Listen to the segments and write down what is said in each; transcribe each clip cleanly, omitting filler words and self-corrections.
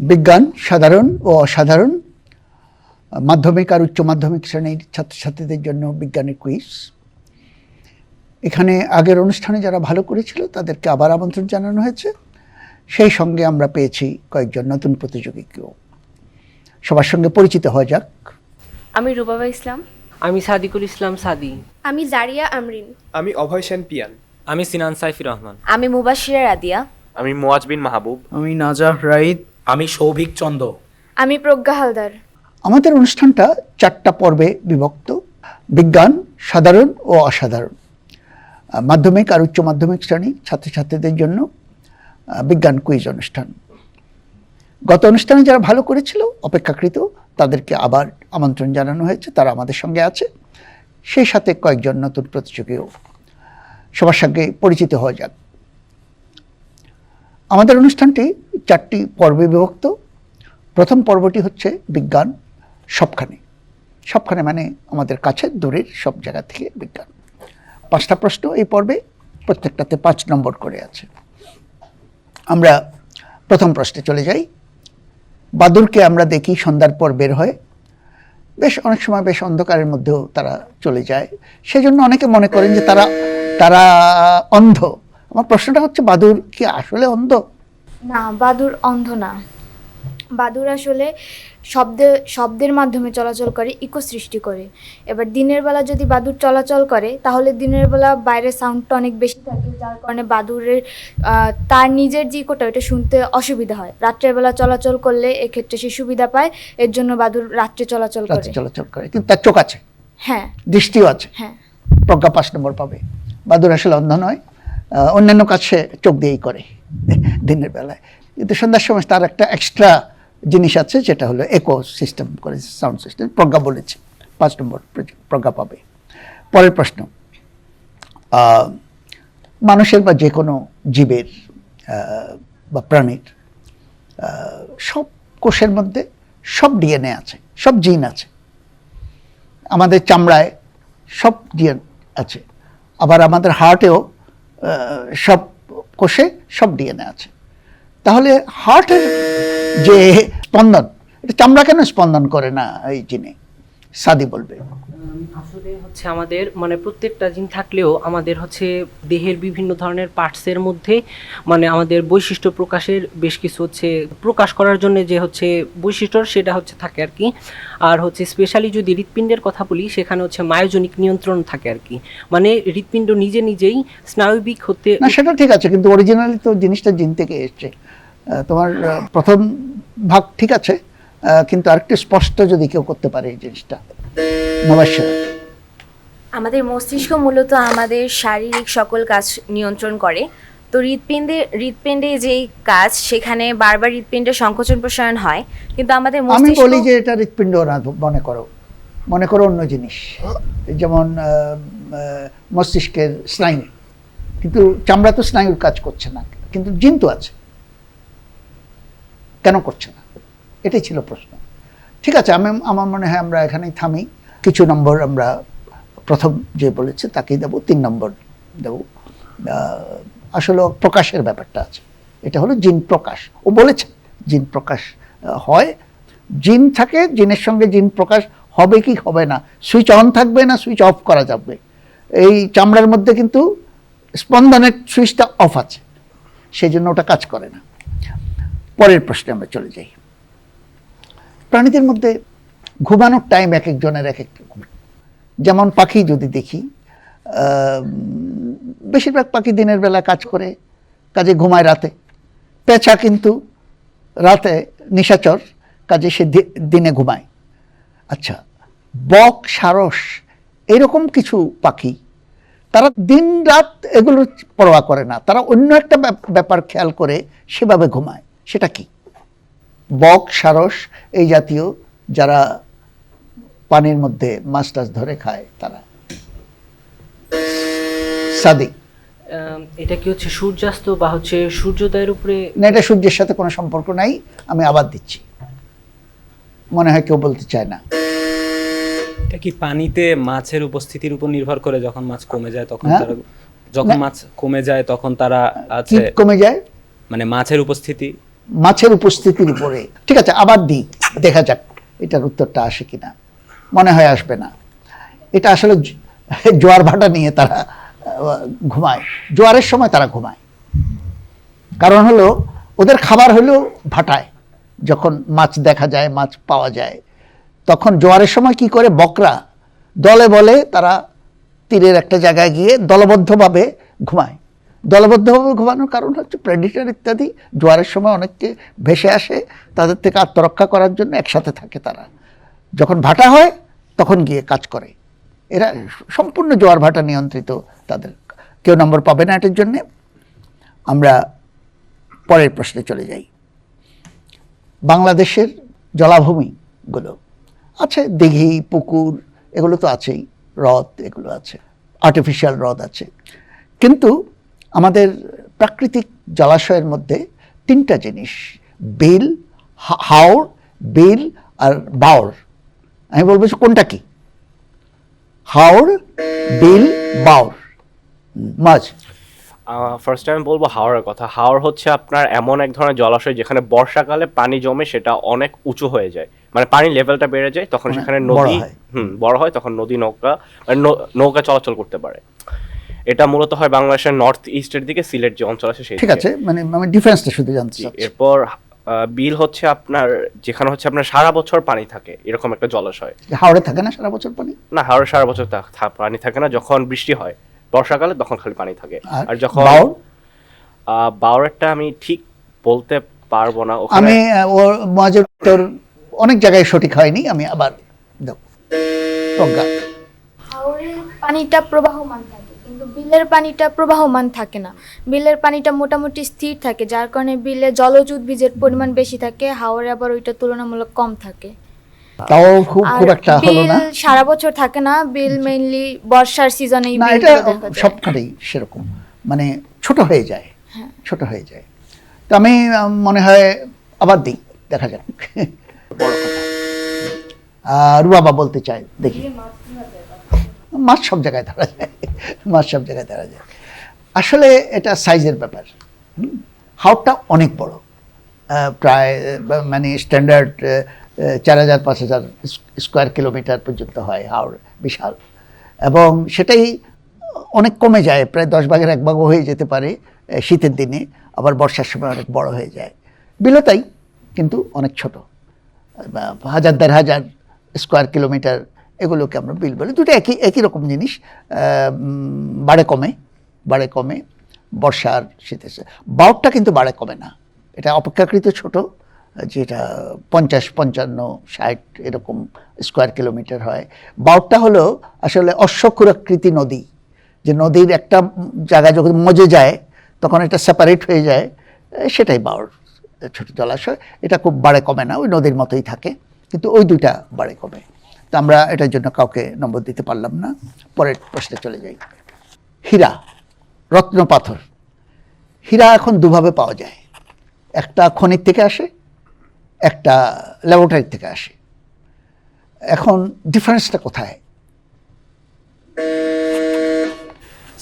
বিজ্ঞান সাধারণ ও অসাধারণ মাধ্যমিক আর উচ্চ মাধ্যমিক শ্রেণীর ছাত্রছাত্রীদের জন্য বিজ্ঞানের কুইজ। এখানে আগের অনুষ্ঠানে যারা ভালো করেছিল তাদেরকে আবার আমন্ত্রণ জানানো হয়েছে। সেই সঙ্গে আমরা পেয়েছি কয়েকজন নতুন প্রতিযোগীকেও। সবার সঙ্গে পরিচিত হওয়া যাক। আমি রুবাবা ইসলাম। আমি সাদিকুল ইসলাম সাদি। আমি জারিয়া আমরিন। আমি অভয় সেন পিয়ান। আমি সিনান সাইফির রহমান। আমি মুবাশিরা রাদিয়া। আমি মুয়াজ বিন মাহবুব। আমি নাজাহ রাইদ। আমি সৌভিক চন্দ। আমি প্রজ্ঞা হালদার। আমাদের অনুষ্ঠানটা 4টা পর্বে বিভক্ত। বিজ্ঞান সাধারণ ও অসাধারণ মাধ্যমিক আর উচ্চ মাধ্যমিক শ্রেণী ছাত্রছাত্রীদের জন্য বিজ্ঞান কুইজ অনুষ্ঠান। গত অনুষ্ঠানে যারা ভালো করেছিল অপেক্ষাকৃত তাদেরকে আবার আমন্ত্রণ জানানো হয়েছে, তারা আমাদের সঙ্গে আছে। সেই সাথে কয়েকজন নতুন প্রতিযোগীও। সবার সঙ্গে পরিচিত হওয়া যাক। আমাদের অনুষ্ঠানটি 4টি পর্বে বিভক্ত। প্রথম পর্বটি হচ্ছে বিজ্ঞান সবখানে। সবখানে মানে আমাদের কাছে দূরের সব জায়গা থেকে বিজ্ঞান। 5টা প্রশ্ন এই পর্বে, প্রত্যেকটাতে 5 নম্বর করে আছে। আমরা প্রথম প্রশ্নে চলে যাই। বাদুড়কে আমরা দেখি সন্ধ্যার পর বের হয়, অনেক সময় বেশ অন্ধকারের মধ্যেও তারা চলে যায়, সেজন্য অনেকে মনে করেন যে তারা অন্ধ। আমার প্রশ্নটা হচ্ছে, বাদুড় কি আসলে অন্ধ? না, বাদুড় অন্ধ না। বাদুড় আসলে শব্দের মাধ্যমে চলাচল করে, ইকো সৃষ্টি করে। এবার দিনের বেলা যদি বাদুড় চলাচল করে তাহলে দিনের বেলা বাইরের সাউন্ডটা অনেক বেশি থাকে, যার কারণে বাদুড়ের তার নিজের যে ইকোটা ওটা শুনতে অসুবিধা হয়। রাত্রের বেলা চলাচল করলে এক্ষেত্রে সে সুবিধা পায়, এর জন্য বাদুড় রাত্রে চলাচল করে। কিন্তু তার চোখ আছে, হ্যাঁ, দৃষ্টিও আছে। হ্যাঁ, প্রজ্ঞা 5 নম্বর পাবে। বাদুড় আসলে অন্ধ নয়, অন্যান্য কাজ সে চোখ দিয়েই করে দিনের বেলায়, কিন্তু সন্ধ্যার সময় তার একটা এক্সট্রা জিনিস আছে, যেটা হলো একো সিস্টেম করে, সাউন্ড সিস্টেম। প্রজ্ঞা বলেছে 5 নম্বর প্রজ্ঞা পাবে। পরের প্রশ্ন, মানুষের বা যে কোনো জীবের বা প্রাণীর সব কোষের মধ্যে সব ডিএনএ আছে, সব জিন আছে। আমাদের চামড়ায় সব জিন আছে, আবার আমাদের হার্টেও সব কোষে সব ডিএনএ আছে। তাহলে হার্টের যে স্পন্দন, এটা চামড়া কেন স্পন্দন করে না এই জিনে? সাদি বলবে। আসলে হচ্ছে আমাদের মানে প্রত্যেকটা জিন থাকলেও আমাদের হচ্ছে দেহের বিভিন্ন ধরনের পার্টসের মধ্যে মানে আমাদের বৈশিষ্ট্য প্রকাশের বেশ কিছু হচ্ছে প্রকাশ করার জন্য যে হচ্ছে বৈশিষ্ট্য সেটা হচ্ছে থাকে আর কি। আর হচ্ছে স্পেশালি যদি হৃৎপিণ্ডের কথা বলি, সেখানে হচ্ছে মায়োজনিক নিয়ন্ত্রণ থাকে আর কি। মানে হৃৎপিণ্ড নিজেই স্নায়বিক হতে, না সেটা ঠিক আছে, কিন্তু অরিজিনালি তো জিনিসটা জিন থেকে এসছে। তোমার প্রথম ভাগ ঠিক আছে, কিন্তু আরেকটু স্পষ্ট যদি কেউ করতে পারে এই জিনিসটা। নবাশ্বর। আমাদের মস্তিষ্ক মূলত আমাদের শারীরিক সকল কাজ নিয়ন্ত্রণ করে। তো হৃৎপিণ্ডে যেই কাজ, সেখানে বারবার হৃৎপিণ্ডের সংকোচন প্রসারণ হয়, কিন্তু আমাদের আমি মস্তিষ্ক বলি যে এটা হৃৎপিণ্ড না, মনে করো অন্য জিনিস, যেমন মস্তিষ্কের স্নায়ু। কিন্তু চামড়া তো স্নায়ুর কাজ করছে না, কিন্তু জিন তো আছে, কেন করছে না? এটাই ছিল প্রশ্ন। ঠিক আছে, আমার মনে হয় আমরা এখানেই থামি। কিছু নম্বর আমরা প্রথম যে বলেছে তাকেই দেবো, 3 নম্বর দেবো। আসলে প্রকাশের ব্যাপারটা আছে, এটা হলো জিন প্রকাশ। ও বলেছে জিন প্রকাশ হয়, জিন থাকে, জিনের সঙ্গে জিন প্রকাশ হবে কি হবে না, সুইচ অন থাকবে না সুইচ অফ করা যাবে। এই চামড়ার মধ্যে কিন্তু স্পন্দনের সুইচটা অফ আছে, সেই জন্য ওটা কাজ করে না। পরের প্রশ্নে আমরা চলে যাই। প্রাণীদের মধ্যে ঘুমানোর টাইম এক একজনের এক এক রকম। যেমন পাখি যদি দেখি, বেশিরভাগ পাখি দিনের বেলা কাজ করে, কাজে ঘুমায় রাতে। পেঁচা কিন্তু রাতে নিশাচর, কাজে সে দিনে ঘুমায়। আচ্ছা, বক, সারস এরকম কিছু পাখি, তারা দিন রাত এগুলো পরোয়া করে না, তারা অন্য একটা ব্যাপার খেয়াল করে সেভাবে ঘুমায়। সেটা কি? বক, সারস এই জাতীয় যারা পানির মধ্যে মাছ টাছ ধরে খায় তারা। সাদিক। এটা কি হচ্ছে সূর্যাস্ত বা হচ্ছে সূর্যোদয়ের উপরে? না, এটা সূর্যের সাথে কোনো সম্পর্ক নাই। আমি আবার দিচ্ছি, মনে হয় কেউ বলতে চায় না। এটা কি পানিতে মাছের উপস্থিতির উপর নির্ভর করে? যখন মাছ কমে যায় তখন তারা, মাছ কমে যায় তখন তারা আছে, কমে যায় মানে মাছের উপস্থিতি মাছের উপস্থিতির উপরে। ঠিক আছে, আবার দিই, দেখা যাক এটার উত্তরটা আসে কিনা। মনে হয় আসবে না। এটা আসলে জোয়ার ভাটা নিয়ে তারা ঘুমায়, জোয়ারের সময় তারা ঘুমায়। কারণ হলো ওদের খাবার হলো ভাটায়, যখন মাছ দেখা যায়, মাছ পাওয়া যায়, তখন জোয়ারের সময় কি করে, বকরা দলে বলে তারা তীরের একটা জায়গায় গিয়ে দলবদ্ধভাবে ঘুমায়। দলবদ্ধভাবে ঘুমানোর কারণ হচ্ছে প্রেডিটর ইত্যাদি জোয়ারের সময় অনেককে ভেসে আসে, তাদের থেকে আত্মরক্ষা করার জন্য একসাথে থাকে তারা। যখন ভাটা হয় তখন গিয়ে কাজ করে। এরা সম্পূর্ণ জোয়ার ভাটা নিয়ন্ত্রিত তাদের। কেউ নম্বর পাবে না এটার জন্যে। আমরা পরের প্রশ্নে চলে যাই। বাংলাদেশের জলাভূমিগুলো আছে, দিঘি, পুকুর, এগুলো তো আছেই, হ্রদ এগুলো আছে, আর্টিফিশিয়াল হ্রদ আছে। কিন্তু আমাদের প্রাকৃতিক জলাশয়ের মধ্যে তিনটা জিনিস, বিল, হাওর, বিল আর বাওর। আমি বলবো যে কোনটা কি? হাওর, বিল, বাওর, মাছ। ফার্স্ট টাইম বলবো হাওরের কথা। হাওর হচ্ছে আপনার এমন এক ধরনের জলাশয় যেখানে বর্ষাকালে পানি জমে সেটা অনেক উঁচু হয়ে যায়, মানে পানির লেভেলটা বেড়ে যায়, তখন সেখানে নদী বড় হয়, তখন নদী নৌকা চলাচল করতে পারে। এটা মূলত হয় বাংলাদেশের নর্থ ইস্টের দিকে, সিলেট যে অঞ্চল আছে সেই। ঠিক আছে, মানে আমি ডিফারেন্সটা শুধু জানতে চাচ্ছি। এরপর বিল হচ্ছে আপনার যেখানে হচ্ছে আপনার সারা বছর পানি থাকে, এরকম একটা জলাশয়। হাওড়ে থাকে না সারা বছর পানি? না, হাওড়ে সারা বছর পানি থাকে না, যখন বৃষ্টি হয় বর্ষাকালে তখন খালি পানি থাকে। আর যখন বাওরেরটা আমি ঠিক বলতে পারবো না। আমি ওর মাঝের তোর অনেক জায়গায় সঠিক হয়নি, আমি আবার দেব। প্রজ্ঞা। হাওরের পানিটা প্রবাহমান থাকে, কিন্তু বিলের পানিটা প্রবাহমান থাকে না। বিলের পানিটা মোটামুটি স্থির থাকে, যার কারণে বিলে জলজ উদ্ভিদের পরিমাণ বেশি থাকে, হাওরে আবার ওইটা তুলনামূলক কম থাকে। তাও খুব একটা হলো না। বিল সারা বছর থাকে না, বিল মেইনলি বর্ষার সিজনেই না, বিল এটা দেখা যায়। সবখানেই সেরকম, মানে ছোট হয়ে যায়, ছোট হয়ে যায়। তো আমি মনে হয় আবার দিই, দেখা যাক। বড় কথা রুবাবা বলতে চাই, দেখি। মাছ সব জায়গায় ধরা যায়, মাছ সব জায়গায় ধরা যায়। আসলে এটা সাইজের ব্যাপার। হাওরটা অনেক বড়, প্রায় মানে স্ট্যান্ডার্ড 4000-5000 স্কোয়ার কিলোমিটার পর্যন্ত হয় হাওর, বিশাল। এবং সেটাই অনেক কমে যায়, প্রায় 10 ভাগের 1 ভাগও হয়ে যেতে পারে শীতের দিনে, আবার বর্ষার সময় অনেক বড় হয়ে যায়। বিলও তাই, কিন্তু অনেক ছোট, 1000-1500 স্কোয়ার কিলোমিটার, এগুলোকে আমরা বিল বলি। দুটো একই রকম জিনিস, বাড়ে কমে বর্ষার শীতের। বাওরটা কিন্তু বাড়ে কমে না, এটা অপেক্ষাকৃত ছোট, যেটা 50-55-60 এরকম স্কোয়ার কিলোমিটার হয়। বাওরটা হলো আসলে অশ্বক্ষুরাকৃতি নদী, যে নদীর একটা জায়গায় যখন মজে যায় তখন এটা সেপারেট হয়ে যায়, সেটাই বাওর, ছোট জলাশয়। এটা খুব বাড়ে কমে না, ওই নদীর মতোই থাকে, কিন্তু ওই দুইটা বাড়ে কমে। তো আমরা এটার জন্য কাউকে নম্বর দিতে পারলাম না। পরের প্রশ্নে চলে যাই। হীরা, রত্ন পাথর। হীরা এখন দুভাবে পাওয়া যায়, একটা খনির থেকে আসে, একটা ল্যাবরেটরি থেকে আসে। এখন ডিফারেন্সটা কোথায়?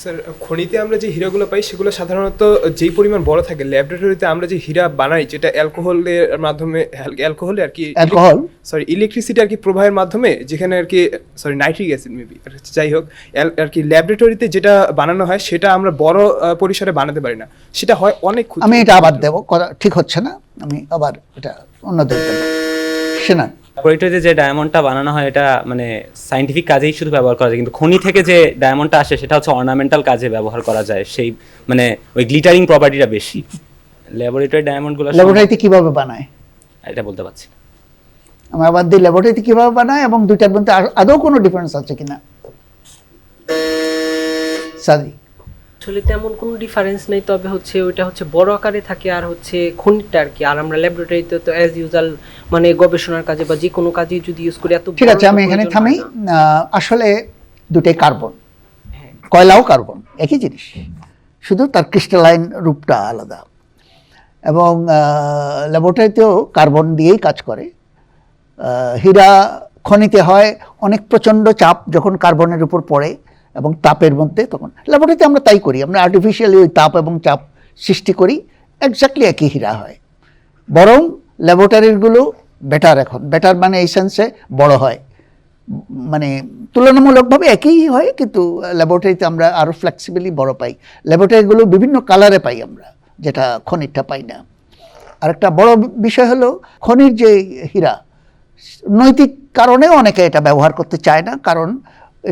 স্যার, খনিতে আমরা যে হীরাগুলো পাই সেগুলো সাধারণত যেই পরিমাণ বড় থাকে, ল্যাবরেটরিতে আমরা যে হীরা বানাই যেটা অ্যালকোহলের মাধ্যমে, অ্যালকোহলে আর কি, ইলেকট্রিসিটি আর কি প্রবাহের মাধ্যমে, যেখানে আর কি নাইট্রিক অ্যাসিড মেবি, যাই হোক আর কি, ল্যাবরেটরিতে যেটা বানানো হয় সেটা আমরা বড় পরিসরে বানাতে পারি না, সেটা হয় অনেক ক্ষুদ্র। আমি এটা আবার দেবো, ঠিক হচ্ছে না, আমি আবার এটা অন্যদের দেবো। সেনা, ল্যাবরেটরিতে যে ডায়মন্ডটা বানানো হয় এটা মানে সায়েন্টিফিক কাজেই শুধু ব্যবহার করা যায়, কিন্তু খনি থেকে যে ডায়মন্ডটা আসে সেটা হচ্ছে অর্নামেন্টাল কাজে ব্যবহার করা যায়, সেই মানে ওই গ্লিটারিং প্রপার্টিটা বেশি। ল্যাবরেটরি ডায়মন্ডগুলো ল্যাবরেটরিতে কিভাবে বানায় এটা বলতে পারছি। আমি আবার দিই, ল্যাবরেটরিতে কিভাবে বানায় এবং দুইটার মধ্যে আদৌ কোনো ডিফারেন্স আছে কিনা? সাদি। আসলে তেমন কোনো ডিফারেন্স নেই, তবে হচ্ছে ওইটা হচ্ছে বড় আকারে থাকে আর হচ্ছে খনিটা আর কি। আর আমরা ল্যাবরেটরিতে তো অ্যাজ ইউজুয়াল মানে গবেষণার কাজে বা যে কোনো কাজে যদি ইউজ করি এত। ঠিক আছে, আমি এখানে থামি। আসলে দুটোই কার্বন, কয়লাও কার্বন, একই জিনিস, শুধু তার ক্রিস্টালাইন রূপটা আলাদা। এবং ল্যাবরেটরিতেও কার্বন দিয়েই কাজ করে। হীরা খনিতে হয় অনেক প্রচণ্ড চাপ যখন কার্বনের উপর পড়ে এবং তাপের মধ্যে, তখন ল্যাবরেটরিতে আমরা তাই করি, আমরা আর্টিফিশিয়ালি ওই তাপ এবং চাপ সৃষ্টি করি, এক্স্যাক্টলি একই হীরা হয়। বরং ল্যাবরেটরিগুলো বেটার, এখন বেটার মানে এই সেন্সে বড় হয়, মানে তুলনামূলকভাবে একই হয়, কিন্তু ল্যাবরেটরিতে আমরা আরও ফ্লেক্সিবলি বড় পাই। ল্যাবরেটরিগুলো বিভিন্ন কালারে পাই আমরা, যেটা খনিরটা পাই না। আরেকটা বড় বিষয় হলো খনির যে হীরা, নৈতিক কারণে অনেকে এটা ব্যবহার করতে চায় না, কারণ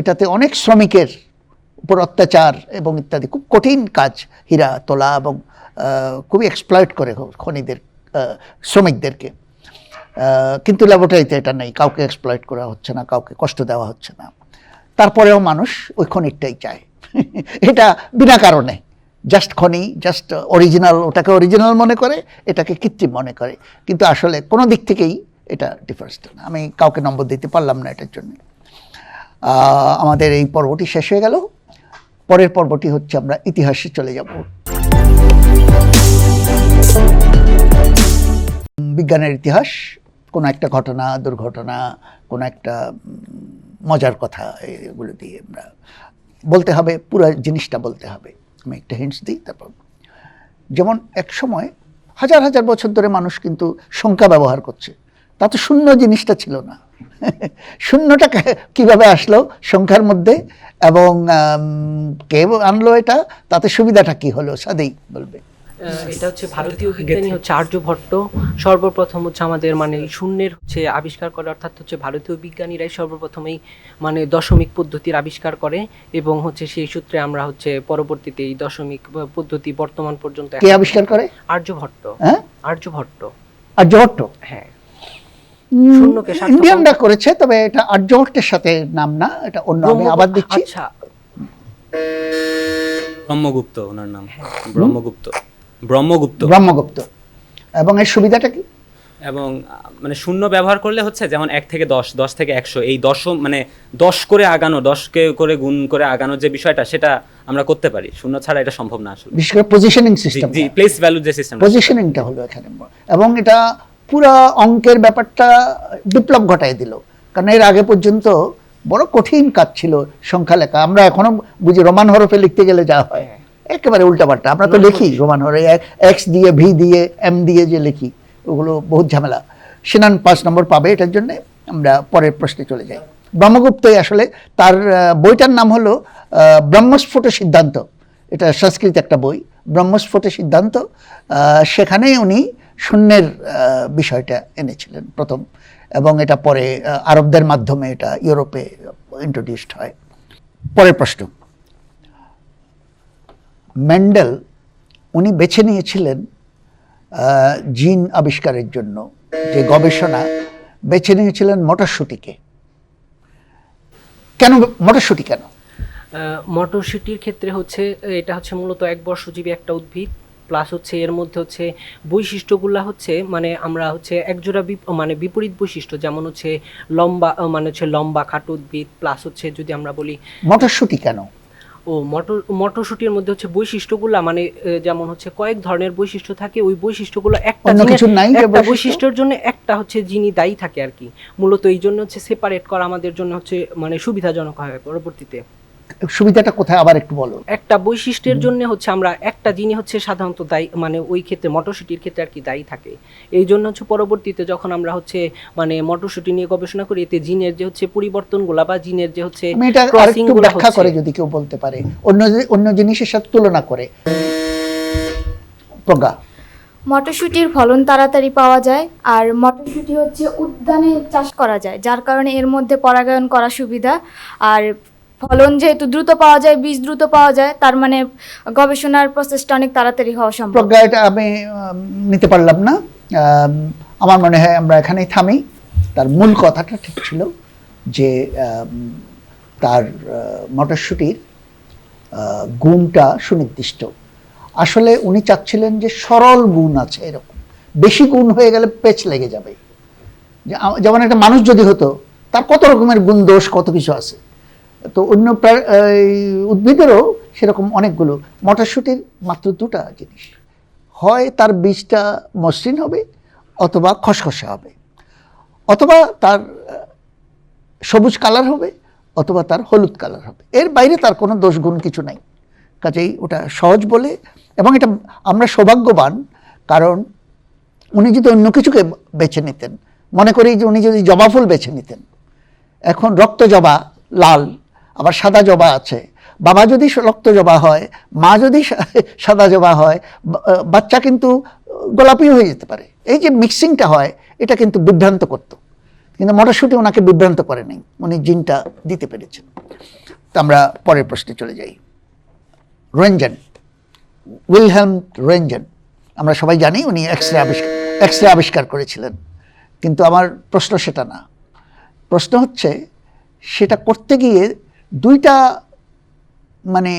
এটাতে অনেক শ্রমিকের উপর অত্যাচার এবং ইত্যাদি, খুব কঠিন কাজ হীরা তোলা, এবং খুবই এক্সপ্লয়েট করে খনিদের শ্রমিকদেরকে। কিন্তু ল্যাবরেটরিতে এটা নেই, কাউকে এক্সপ্লয়েট করা হচ্ছে না, কাউকে কষ্ট দেওয়া হচ্ছে না, তারপরেও মানুষ ওই খনিরটাই চায়। এটা বিনা কারণে, জাস্ট খনি, জাস্ট অরিজিনাল, ওটাকে অরিজিনাল মনে করে, এটাকে কৃত্রিম মনে করে, কিন্তু আসলে কোনো দিক থেকেই এটা ডিফারেন্স না। আমি কাউকে নম্বর দিতে পারলাম না এটার জন্য। আমাদের এই পর্বটি শেষ হয়ে গেল। পরের পর্বটি হচ্ছে আমরা ইতিহাসে চলে যাব। বিজ্ঞানের ইতিহাস, কোনো একটা ঘটনা, দুর্ঘটনা, কোনো একটা মজার কথা, এগুলো দিয়ে আমরা বলতে হবে, পুরো জিনিসটা বলতে হবে। আমি একটা হিন্টস দিই। তারপর যেমন এক সময় হাজার হাজার বছর ধরে মানুষ কিন্তু সংখ্যা ব্যবহার করছে, তা তো শূন্য জিনিসটা ছিল না। শূন্যটা কিভাবে আসলো সংখ্যার মধ্যে, এবং কে আনলো এটা, তাতে সুবিধাটা কি হলো, সাদেই বলবে। এটা হচ্ছে ভারতীয় বিজ্ঞানী হচ্ছে আর্যভট্ট সর্বপ্রথম হচ্ছে আমাদের মানে শূন্যের হচ্ছে আবিষ্কার করে, অর্থাৎ হচ্ছে ভারতীয় বিজ্ঞানীরাই সর্বপ্রথমেই মানে দশমিক পদ্ধতির আবিষ্কার করে, এবং হচ্ছে সেই সূত্রে আমরা হচ্ছে পরবর্তীতে এই দশমিক পদ্ধতি বর্তমান পর্যন্ত। কে আবিষ্কার করে? আর্যভট্ট। হ্যাঁ, আর্যভট্ট। আর্যভট্ট, হ্যাঁ, শূন্যকে ইন্ডিয়ানরা করেছে, তবে এটা আর্যভট্টের সাথে নাম না, এটা অন্য। আমি আবার দিচ্ছি। আচ্ছা, ব্রহ্মগুপ্ত ওনার নাম। ব্রহ্মগুপ্ত। ব্রহ্মগুপ্ত। ব্রহ্মগুপ্ত। এবং এর সুবিধাটা কি? এবং মানে শূন্য ব্যবহার করলে হচ্ছে যেমন 1 থেকে 10, 10 থেকে 100, এই 10 মানে 10 করে আগানো, 10কে করে গুণ করে আগানোর যে বিষয়টা, সেটা আমরা করতে পারি। শূন্য ছাড়া এটা সম্ভব না আসলে। বিশেষ করে পজিশনিং সিস্টেম, জি, প্লেস ভ্যালু যে সিস্টেম, পজিশনিংটা হলো এখানে। এবং এটা পুরা অঙ্কের ব্যাপারটা বিপ্লব ঘটায় দিল, কারণ এর আগে পর্যন্ত বড় কঠিন কাজ ছিল সংখ্যা লেখা। আমরা এখনো বুঝি রোমান হরফে লিখতে গেলে যা হয়, একেবারে উল্টাপাল্টা। আমরা তো লিখি রোমান হরফে, এক্স দিয়ে, ভি দিয়ে, এম দিয়ে যে লিখি, ওগুলো বহুত ঝামেলা। সেনান 5 নম্বর পাবে এটার জন্য। আমরা পরের প্রশ্নে চলে যাই। ব্রহ্মগুপ্তই আসলে, তার বইটার নাম হলো ব্রহ্মস্ফুট সিদ্ধান্ত। এটা সংস্কৃত একটা বই, ব্রহ্মস্ফুট সিদ্ধান্ত। সেখানেই উনি শূন্যের বিষয়টা এনেছিলেন প্রথম, এবং এটা পরে আরবদের মাধ্যমে এটা ইউরোপে ইন্ট্রোডিউসড হয়। পরের প্রশ্ন, মেন্ডেল উনি বেছে নিয়েছিলেন জিন আবিষ্কারের জন্য যে গবেষণা, বেছে নিয়েছিলেন মটরশুঁটিকে। কেন মটরশুঁটি? কেন মটরশুঁটির ক্ষেত্রে হচ্ছে এটা হচ্ছে মূলত একবর্ষজীবী একটা উদ্ভিদ, প্লাস হচ্ছে এর মধ্যে হচ্ছে বৈশিষ্ট্যগুলা হচ্ছে মানে আমরা হচ্ছে একজোড়া মানে বিপরীত বৈশিষ্ট্য, যেমন হচ্ছে লম্বা, মানে হচ্ছে লম্বা খাটো উদ্ভিদ, প্লাস হচ্ছে যদি আমরা বলি মটরশুঁটি কেন, ও মটরশুঁটির মধ্যে হচ্ছে বৈশিষ্ট্যগুলা মানে যেমন হচ্ছে কয়েক ধরনের বৈশিষ্ট্য থাকে, ওই বৈশিষ্ট্যগুলো একটা বৈশিষ্ট্যের জন্য একটা হচ্ছে যিনি দায়ী থাকে আর কি। মূলত এই জন্য হচ্ছে সেপারেট করা আমাদের জন্য হচ্ছে মানে সুবিধাজনক হয় পরবর্তীতে। সুবিধাটা কোথায় আবার একটু বলো। একটা বৈশিষ্ট্যের জন্য হচ্ছে আমরা একটা যিনি হচ্ছে সাধারণত দায়ী, মানে ওই ক্ষেত্রে মটরশুঁটির ক্ষেত্রে আর কি দায়ী থাকে। এই জন্য হচ্ছে পরবর্তীতে যখন আমরা হচ্ছে মানে মটরশুঁটি নিয়ে গবেষণা করি, এতে জিনের যে হচ্ছে পরিবর্তনগুলা বা জিনের যে হচ্ছে ক্রসিং গুলো ব্যাখ্যা করে যদি কেউ বলতে পারে, অন্য জিনিসের সাথে তুলনা করে। প্রজ্ঞা, মটরশুঁটির ফলন তাড়াতাড়ি পাওয়া যায়, আর মটরশুঁটি হচ্ছে উদ্যানে চাষ করা যায়, যার কারণে এর মধ্যে পরাগায়ন করা সুবিধা। আর ফলন যেহেতু দ্রুত পাওয়া যায়, বীজ দ্রুত পাওয়া যায়, তার মানে গবেষণার প্রসেসটা অনেক তাড়াতাড়ি হওয়া সম্ভব। প্রজ্ঞা, এটা আমি নিতে পারলাম না। আমার মনে হয় আমরা এখানেই থামি। তার মূল কথাটা ঠিক ছিল যে তার মটরশুঁটির গুণটা সুনির্দিষ্ট। আসলে উনি চাচ্ছিলেন যে সরল গুণ আছে এরকম, বেশি গুণ হয়ে গেলে পেচ লেগে যাবে। যেমন একটা মানুষ যদি হতো, তার কত রকমের গুণ দোষ কত কিছু আছে, তো অন্য উদ্ভিদেরও সেরকম অনেকগুলো। মটরশুঁটির মাত্র 2টা জিনিস, হয় তার বীজটা মসৃণ হবে, অথবা খসখসে হবে, অথবা তার সবুজ কালার হবে, অথবা তার হলুদ কালার হবে। এর বাইরে তার কোনো দোষ গুণ কিছু নাই। কাজেই ওটা সহজ বলে, এবং এটা আমরা সৌভাগ্যবান, কারণ উনি যদি অন্য কিছুকে বেছে নিতেন, মনে করি যে উনি যদি জবা ফুল বেছে নিতেন, এখন রক্ত জবা লাল, আবার সাদা জবা আছে, বাবা যদি রক্ত জবা হয়, মা যদি সাদা জবা হয়, বাচ্চা কিন্তু গোলাপি হয়ে যেতে পারে। এই যে মিক্সিংটা হয় এটা কিন্তু বিভ্রান্ত করতো, কিন্তু মটরশুঁটি ওনাকে বিভ্রান্ত করে নেই, উনি জিনটা দিতে পেরেছেন। তো আমরা পরের প্রশ্নে চলে যাই। রোয়েনজেন, উইলহেলম রোয়েনজেন, আমরা সবাই জানি উনি এক্স রে আবিষ্কার করেছিলেন, কিন্তু আমার প্রশ্ন সেটা না। প্রশ্ন হচ্ছে সেটা করতে গিয়ে দুইটা মানে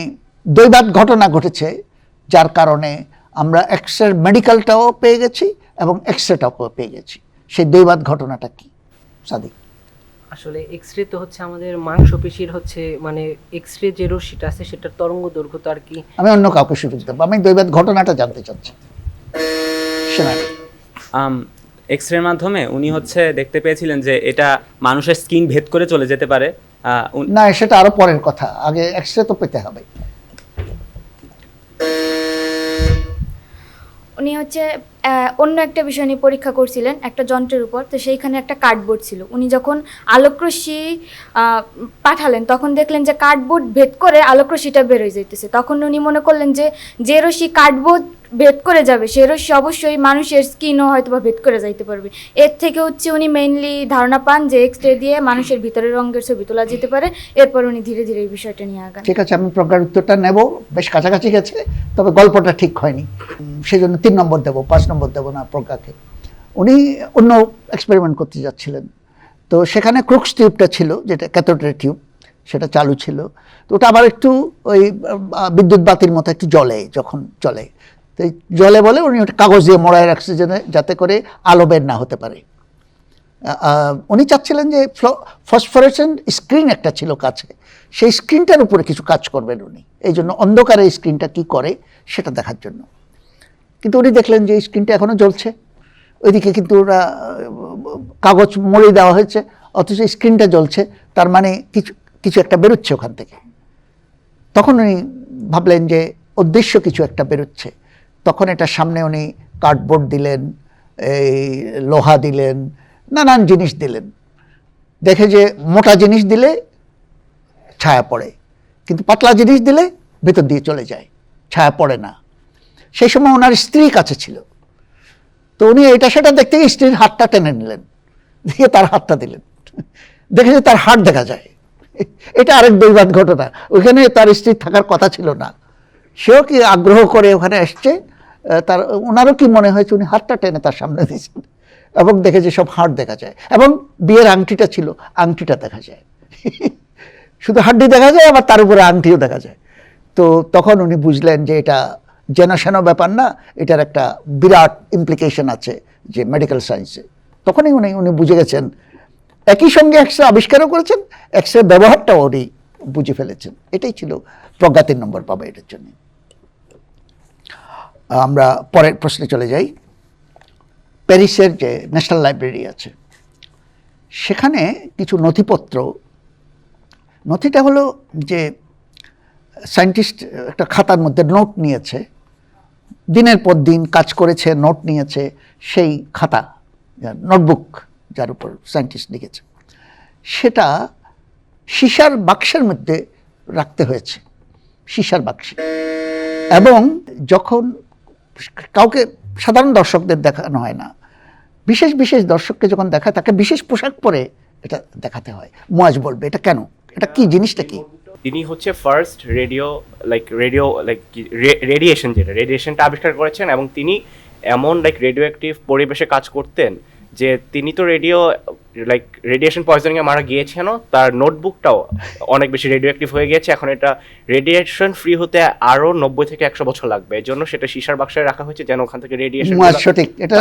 দৈবাৎ ঘটনা ঘটেছে, যার কারণে আমরা এক্স রে মেডিকেলটাও পেয়ে গেছি এবং এক্স রেটাও পেয়ে গেছি। সেই দৈবাৎ ঘটনাটা কি সাদিক? আসলে এক্সরে তো হচ্ছে আমাদের মাংসপেশির হচ্ছে মানে এক্সরে যে রশ্মিটা আছে সেটার তরঙ্গ দৈর্ঘ্য তো আর কি। আমি অন্য কাউকে সুযোগ দেবো, আমি দৈবাৎ ঘটনাটা জানতে চাচ্ছি। সেনারি এক্সরের মাধ্যমে উনি হচ্ছে দেখতে পেয়েছিলেন যে এটা মানুষের স্কিন ভেদ করে চলে যেতে পারে। না, সেটা আরো পরের কথা, আগে এক্স রে তো পেতে হবে। উনি হচ্ছে অন্য একটা বিষয় নিয়ে পরীক্ষা করছিলেন একটা যন্ত্রের উপর, তো সেইখানে একটা কার্ডবোর্ড ছিল। উনি যখন আলোকরশ্মি পাঠালেন তখন দেখলেন যে কার্ডবোর্ড ভেদ করে আলোকরশ্মিটা বেরোয় যাইতেছে। তখন উনি মনে করলেন যে রশ্মি কার্ডবোর্ড ভেদ করে যাবে সে রশ্মি অবশ্যই মানুষের স্কিনও হয়তো বা ভেদ করে যাইতে পারবে। এর থেকে হচ্ছে উনি মেইনলি ধারণা পান যে এক্স রে দিয়ে মানুষের ভিতরের রঙের ছবি তোলা যেতে পারে। এরপর উনি ধীরে ধীরে এই বিষয়টা নিয়ে আগান। ঠিক আছে, আমি প্রজ্ঞার উত্তরটা নেব, বেশ কাছাকাছি গেছে, তবে গল্পটা ঠিক হয়নি, সেই জন্য 3 নম্বর দেবো, 5 নম্বর দেবো না প্রজ্ঞাকে। উনি অন্য এক্সপেরিমেন্ট করতে যাচ্ছিলেন, তো সেখানে ক্রুক্স টিউবটা ছিল, যেটা ক্যাথোডের টিউব, সেটা চালু ছিল। তো ওটা আবার একটু ওই বিদ্যুৎ বাতির মতো একটু জ্বলে, যখন জ্বলে তো জলে বলে উনি ওটা কাগজ দিয়ে মোড়ায় রাখছে যাতে করে আলো বের না হতে পারে। উনি চাচ্ছিলেন যে ফসফরেসেন্ট স্ক্রিন একটা ছিল কাছে, সেই স্ক্রিনটার উপরে কিছু কাজ করবেন উনি, এই জন্য অন্ধকারে স্ক্রিনটা কি করে সেটা দেখার জন্য। কিন্তু উনি দেখলেন যে স্ক্রিনটা এখনো জ্বলছে, ওইদিকে কিন্তু ওরা কাগজ মুড়ে দেওয়া হয়েছে, অথচ স্ক্রিনটা জ্বলছে, তার মানে কিছু একটা বেরোচ্ছে ওখান থেকে। তখন উনি ভাবলেন যে উদ্দেশ্য কিছু একটা বেরোচ্ছে। তখন এটার সামনে উনি কার্ডবোর্ড দিলেন, এই লোহা দিলেন, নানান জিনিস দিলেন। দেখে যে মোটা জিনিস দিলে ছায়া পড়ে, কিন্তু পাতলা জিনিস দিলে ভেতর দিয়ে চলে যায়, ছায়া পড়ে না। সেই সময় ওনার স্ত্রী কাছে ছিল, তো উনি এটা সেটা দেখতে স্ত্রীর হাতটা টেনে নিলেন, দিয়ে তার হাতটা দিলেন, দেখে যে তার হাত দেখা যায়। এটা আরেক দৈবাৎ ঘটনা, ওইখানে তার স্ত্রী থাকার কথা ছিল না, সেও কি আগ্রহ করে ওখানে এসছে, তার ওনারও কি মনে হয়েছে উনি হাতটা টেনে তার সামনে দিয়েছেন, এবং দেখে যে সব হাড় দেখা যায়, এবং বিয়ের আংটিটা ছিল, আংটিটা দেখা যায়। শুধু হাড্ডি দেখা যায়, আবার তার উপরে আংটিও দেখা যায়। তো তখন উনি বুঝলেন যে এটা জেনাশেনো ব্যাপার না, এটার একটা বিরাট ইমপ্লিকেশন আছে যে মেডিকেল সায়েন্সে। তখনই উনি বুঝে গেছেন, একই সঙ্গে এক্স রে আবিষ্কারও করেছেন, এক্স রে ব্যবহারটাও উনি বুঝে ফেলেছেন। এটাই ছিল প্রজ্ঞা 3 নম্বর পাবে এটার জন্য। আমরা পরের প্রশ্নে চলে যাই। প্যারিসের যে ন্যাশনাল লাইব্রেরি আছে, সেখানে কিছু নথিটা হলো যে সায়েন্টিস্ট একটা খাতার মধ্যে নোট নিয়েছে, দিনের পর দিন কাজ করেছে, নোট নিয়েছে, সেই খাতা নোটবুক যার উপর সায়েন্টিস্ট লিখেছে, সেটা সীসার বাক্সের মধ্যে রাখতে হয়েছে, সীসার বাক্সে। এবং যখন কাউকে সাধারণ দর্শকদের দেখানো হয় না, বিশেষ বিশেষ দর্শককে যখন দেখায় তাকে বিশেষ পোশাক পরে এটা দেখাতে হয়। মুয়াজ বলবে এটা কেন, এটা কি, জিনিসটা কি? তিনি হচ্ছে ফার্স্ট রেডিয়েশনটা আবিষ্কার করেছেন, এবং তিনি এমন রেডিও অ্যাক্টিভ পরিবেশে কাজ করতেন যে তিনি তো রেডিয়েশন পয়জনিং এ মারা গিয়েছেনও, তার নোটবুকটাও অনেক বেশি রেডিও অ্যাক্টিভ হয়ে গিয়েছে। এখন এটা রেডিয়েশন ফ্রি হতে আরো 90 থেকে 100 বছর লাগবে, এর জন্য সেটা সীসার বাক্সে রাখা হয়েছে যেন ওখান থেকে রেডিয়েশন। সঠিক, এটা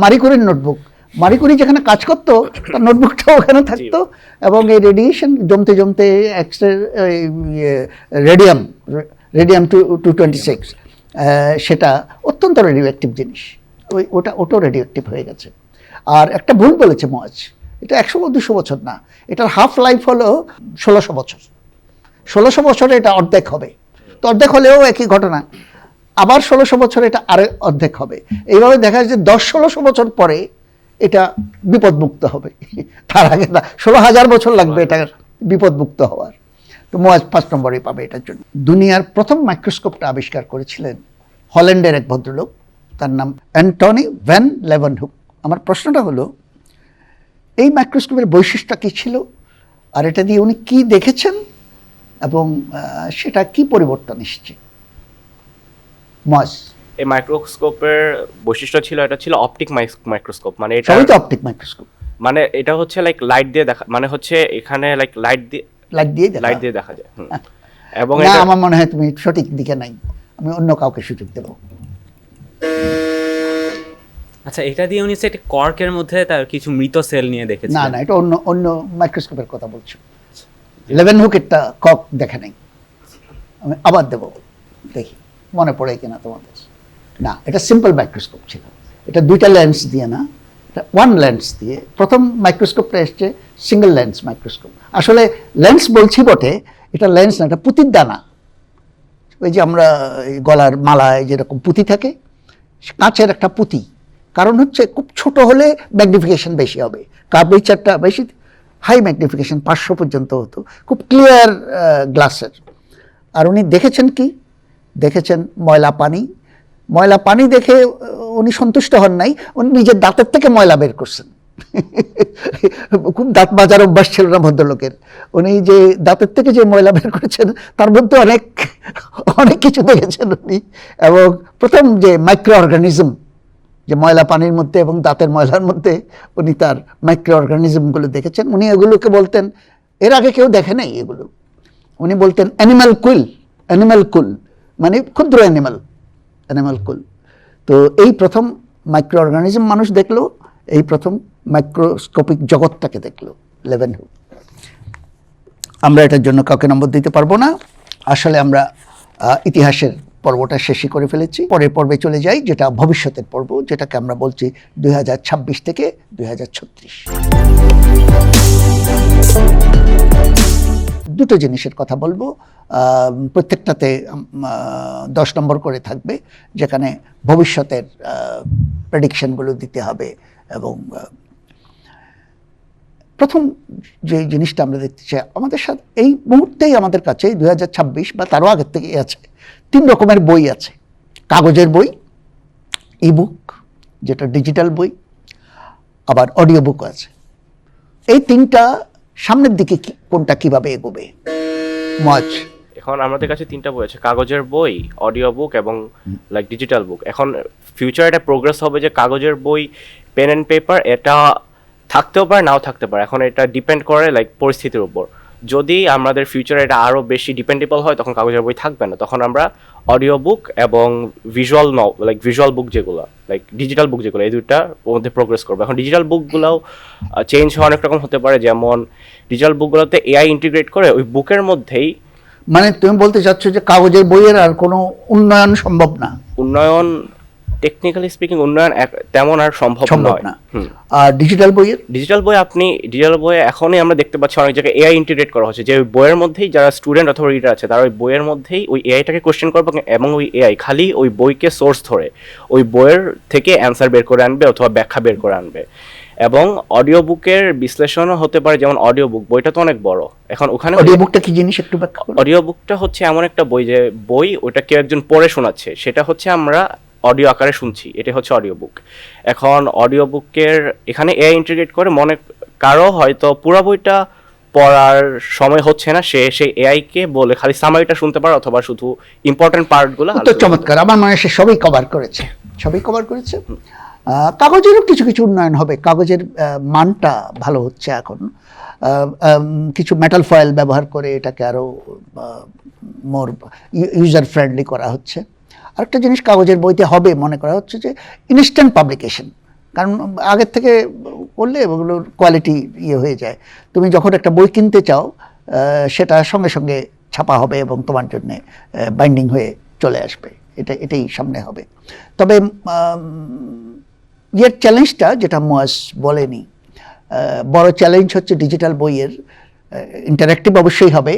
মারিকুরির নোটবুক। মারিকুরি যেখানে কাজ করতো তার নোটবুকটাও ওখানে থাকতো, এবং এই রেডিয়েশন জমতে জমতে এক্সরে রেডিয়াম 226 সেটা অত্যন্ত রেডিও অ্যাক্টিভ জিনিস, ওটাও রেডিও অ্যাক্টিভ হয়ে গেছে। আর একটা ভুল বলেছে মজ, এটা 100-200 বছর না, এটার হাফ লাইফ হলো 1600 বছর। 1600 বছরে এটা অর্ধেক হবে, তো অর্ধেক হলেও একই ঘটনা। আবার 1600 বছর এটা আরে অর্ধেক হবে। এইভাবে দেখা যায় যে 10-1600 বছর পরে এটা বিপদমুক্ত হবে, তার আগে না 16,000 বছর লাগবে এটা বিপদমুক্ত হওয়ার। তো মোয়াজ 5 নম্বরে পাবে এটার জন্য। দুনিয়ার প্রথম মাইক্রোস্কোপটা আবিষ্কার করেছিলেন হল্যান্ডের এক ভদ্রলোক, তার নাম অ্যান্টনি ভ্যান লেeuwenhoek। আমার প্রশ্নটা হলো, এই মাইক্রোস্কোপের বৈশিষ্ট্য কী ছিল, আর এটা দিয়ে উনি কি দেখেছেন এবং সেটা কি পরিবর্তন এসছে? মোয়াজ। এই মাইক্রোস্কোপের বৈশিষ্ট্য ছিল, এটা ছিল অপটিক মাইক্রোস্কোপ, মানে এটা সবই তো অপটিক মাইক্রোস্কোপ। মানে এটা হচ্ছে লাইক লাইট দিয়ে দেখা, মানে হচ্ছে এখানে লাইক লাইট দিয়ে দেখা যায়। এবং না, এটা আমার মনে হয় তুমি সঠিক দিকে নাই, আমি অন্য কাউকে সুযোগ দেব। আচ্ছা, এটা দিয়ে উনি একটা কর্কের মধ্যে তার কিছু মৃত সেল নিয়ে না দেখেছিলেন। না, এটা অন্য অন্য মাইক্রোস্কোপের কথা বলছো। লেeuwenhoek একটা কক দেখে নাই, আমি আবার দেব, দেখি মনে পড়ে কিনা তোমাদের। না, এটা সিম্পল মাইক্রোস্কোপ ছিল, এটা দুইটা লেন্স দিয়ে না, এটা ওয়ান লেন্স দিয়ে। প্রথম মাইক্রোস্কোপটা এসছে সিঙ্গেল লেন্স মাইক্রোস্কোপ। আসলে লেন্স বলছি বটে, এটা লেন্স না, এটা পুঁতির দানা। ওই যে আমরা গলার মালায় যেরকম পুঁতি থাকে, কাঁচের একটা পুঁতি। কারণ হচ্ছে খুব ছোট হলে ম্যাগনিফিকেশন বেশি হবে, কার্ভেচারটা বেশি, হাই ম্যাগনিফিকেশন 500 পর্যন্ত হতো, খুব ক্লিয়ার গ্লাসের। আর উনি দেখেছেন কি, দেখেছেন ময়লা পানি। ময়লা পানি দেখে উনি সন্তুষ্ট হন নাই, উনি নিজের দাঁতের থেকে ময়লা বের করছেন। খুব দাঁত মাজার অভ্যাস ছিল না ভদ্রলোকের। উনি যে দাঁতের থেকে যে ময়লা বের করেছেন তার মধ্যে অনেক অনেক কিছু দেখেছেন উনি। এবং প্রথম যে মাইক্রো অর্গানিজম, যে ময়লা পানির মধ্যে এবং দাঁতের ময়লার মধ্যে উনি তার মাইক্রো অর্গানিজমগুলো দেখেছেন। উনি এগুলোকে বলতেন, এর আগে কেউ দেখে নাই এগুলো, উনি বলতেন অ্যানিম্যাল কুল, মানে ক্ষুদ্র অ্যানিম্যাল কুল। তো এই প্রথম মাইক্রো অর্গানিজম মানুষ দেখলো, এই প্রথম মাইক্রোস্কোপিক জগৎটাকে দেখলো লেeuwenhoek। আমরা এটার জন্য কাউকে নম্বর দিতে পারবো না। আসলে আমরা ইতিহাসের পর্বটা শেষই করে ফেলেছি। পরের পর্বে চলে যাই, যেটা ভবিষ্যতের পর্ব, যেটাকে আমরা বলছি 2026 থেকে 2036। দুটো জিনিসের কথা বলবো, প্রত্যেকটাতে 10 নম্বর করে থাকবে, যেখানে ভবিষ্যতের প্রেডিকশনগুলো দিতে হবে। এবং প্রথম যে জিনিসটা আমরা দেখতে চাই, আমাদের সাথে এই মুহূর্তেই আমাদের কাছে 2026 বা তারও আগের থেকেই আছে 3 রকমের বই আছে। কাগজের বই, ইবুক যেটা ডিজিটাল বই, আবার অডিও বুক আছে। এই 3টা সামনের দিকে কোনটা কিভাবে এগোবে? মোয়াজ। এখন আমাদের কাছে 3টা বই আছে, কাগজের বই, অডিও বুক এবং লাইক ডিজিটাল বুক। এখন ফিউচারে এটা প্রোগ্রেস হবে যে কাগজের বই, পেন অ্যান্ড পেপার, এটা থাকতেও পারে নাও থাকতে পারে। এখন এটা ডিপেন্ড করে লাইক পরিস্থিতির উপর। যদি আমাদের ফিউচারে এটা আরও বেশি ডিপেন্ডেবল হয় তখন কাগজের বই থাকবে না, তখন আমরা অডিও বুক এবং ভিজুয়াল বুক যেগুলো, লাইক ডিজিটাল বুক যেগুলো, এই দুইটার মধ্যে প্রোগ্রেস করবো। এখন ডিজিটাল বুকগুলোও চেঞ্জ হওয়া অনেক রকম হতে পারে, যেমন ডিজিটাল বুকগুলোতে এআই ইন্টিগ্রেট করে ওই বুকের মধ্যেই। মানে তুমি বলতে চাচ্ছ যে কাগজের বইয়ের আর কোনো উন্নয়ন সম্ভব না? উন্নয়ন, টেকনিক্যালি স্পিকিং উন্নয়ন তেমন আর সম্ভব না। আর ডিজিটাল বইয়ে এখনই আমরা দেখতে পাচ্ছি অনেক জায়গায় এআই ইন্টিগ্রেট করা হচ্ছে, যে ওই বইয়ের মধ্যেই যারা স্টুডেন্ট অথবা রিডার আছে তারা ওই বইয়ের মধ্যেই ওই এআইটাকে কোশ্চেন করবে, এবং ওই এআই খালি ওই বইকে সোর্স ধরে ওই বইয়ের থেকে অ্যান্সার বের করে আনবে অথবা ব্যাখ্যা বের করে আনবে। এবং অডিও বুকের বিশ্লেষণও হতে পারে, যেমন অডিও বুক, বইটা তো অনেক বড়। এখন ওখানে অডিও বুকটা কি জিনিস একটু ব্যাখ্যা করো। অডিও বুকটা হচ্ছে এমন একটা বই, যে বই ওটা কেউ একজন পড়ে শোনাচ্ছে, সেটা হচ্ছে আমরা অডিও আকারে শুনছি, এটা হচ্ছে অডিও বুক। এখন অডিও বুকের এখানে এআই ইন্টিগ্রেট করে, মনে কারো হয়তো পুরো বইটা পড়ার সময় হচ্ছে না, সেই এআই কে বলে খালি সামারিটা শুনতে পারে অথবা শুধু ইম্পর্টেন্ট পার্টগুলো। তো চমৎকার, আমার মনে হয় সে সবই কভার করেছে। কাগজেরও কিছু কিছু উন্নয়ন হবে, কাগজের মানটা ভালো হচ্ছে এখন। কিছু মেটাল ফয়েল ব্যবহার করে এটাকে আরও মোর ইউজার ফ্রেন্ডলি করা হচ্ছে। আরেকটা জিনিস কাগজের বইতে হবে মনে করা হচ্ছে যে ইনস্ট্যান্ট পাবলিকেশন। কারণ আগের থেকে করলে ওগুলোর কোয়ালিটি হয়ে যায়। তুমি যখন একটা বই কিনতে চাও সেটা সঙ্গে সঙ্গে ছাপা হবে এবং তোমার জন্য বাইন্ডিং হয়ে চলে আসবে, এটাই সামনে হবে। তবে চ্যালেঞ্জটা যেটা মোয়াজ বলেনি, বড় চ্যালেঞ্জ হচ্ছে ডিজিটাল বইয়ের ইন্টারেক্টিভ অবশ্যই হবে,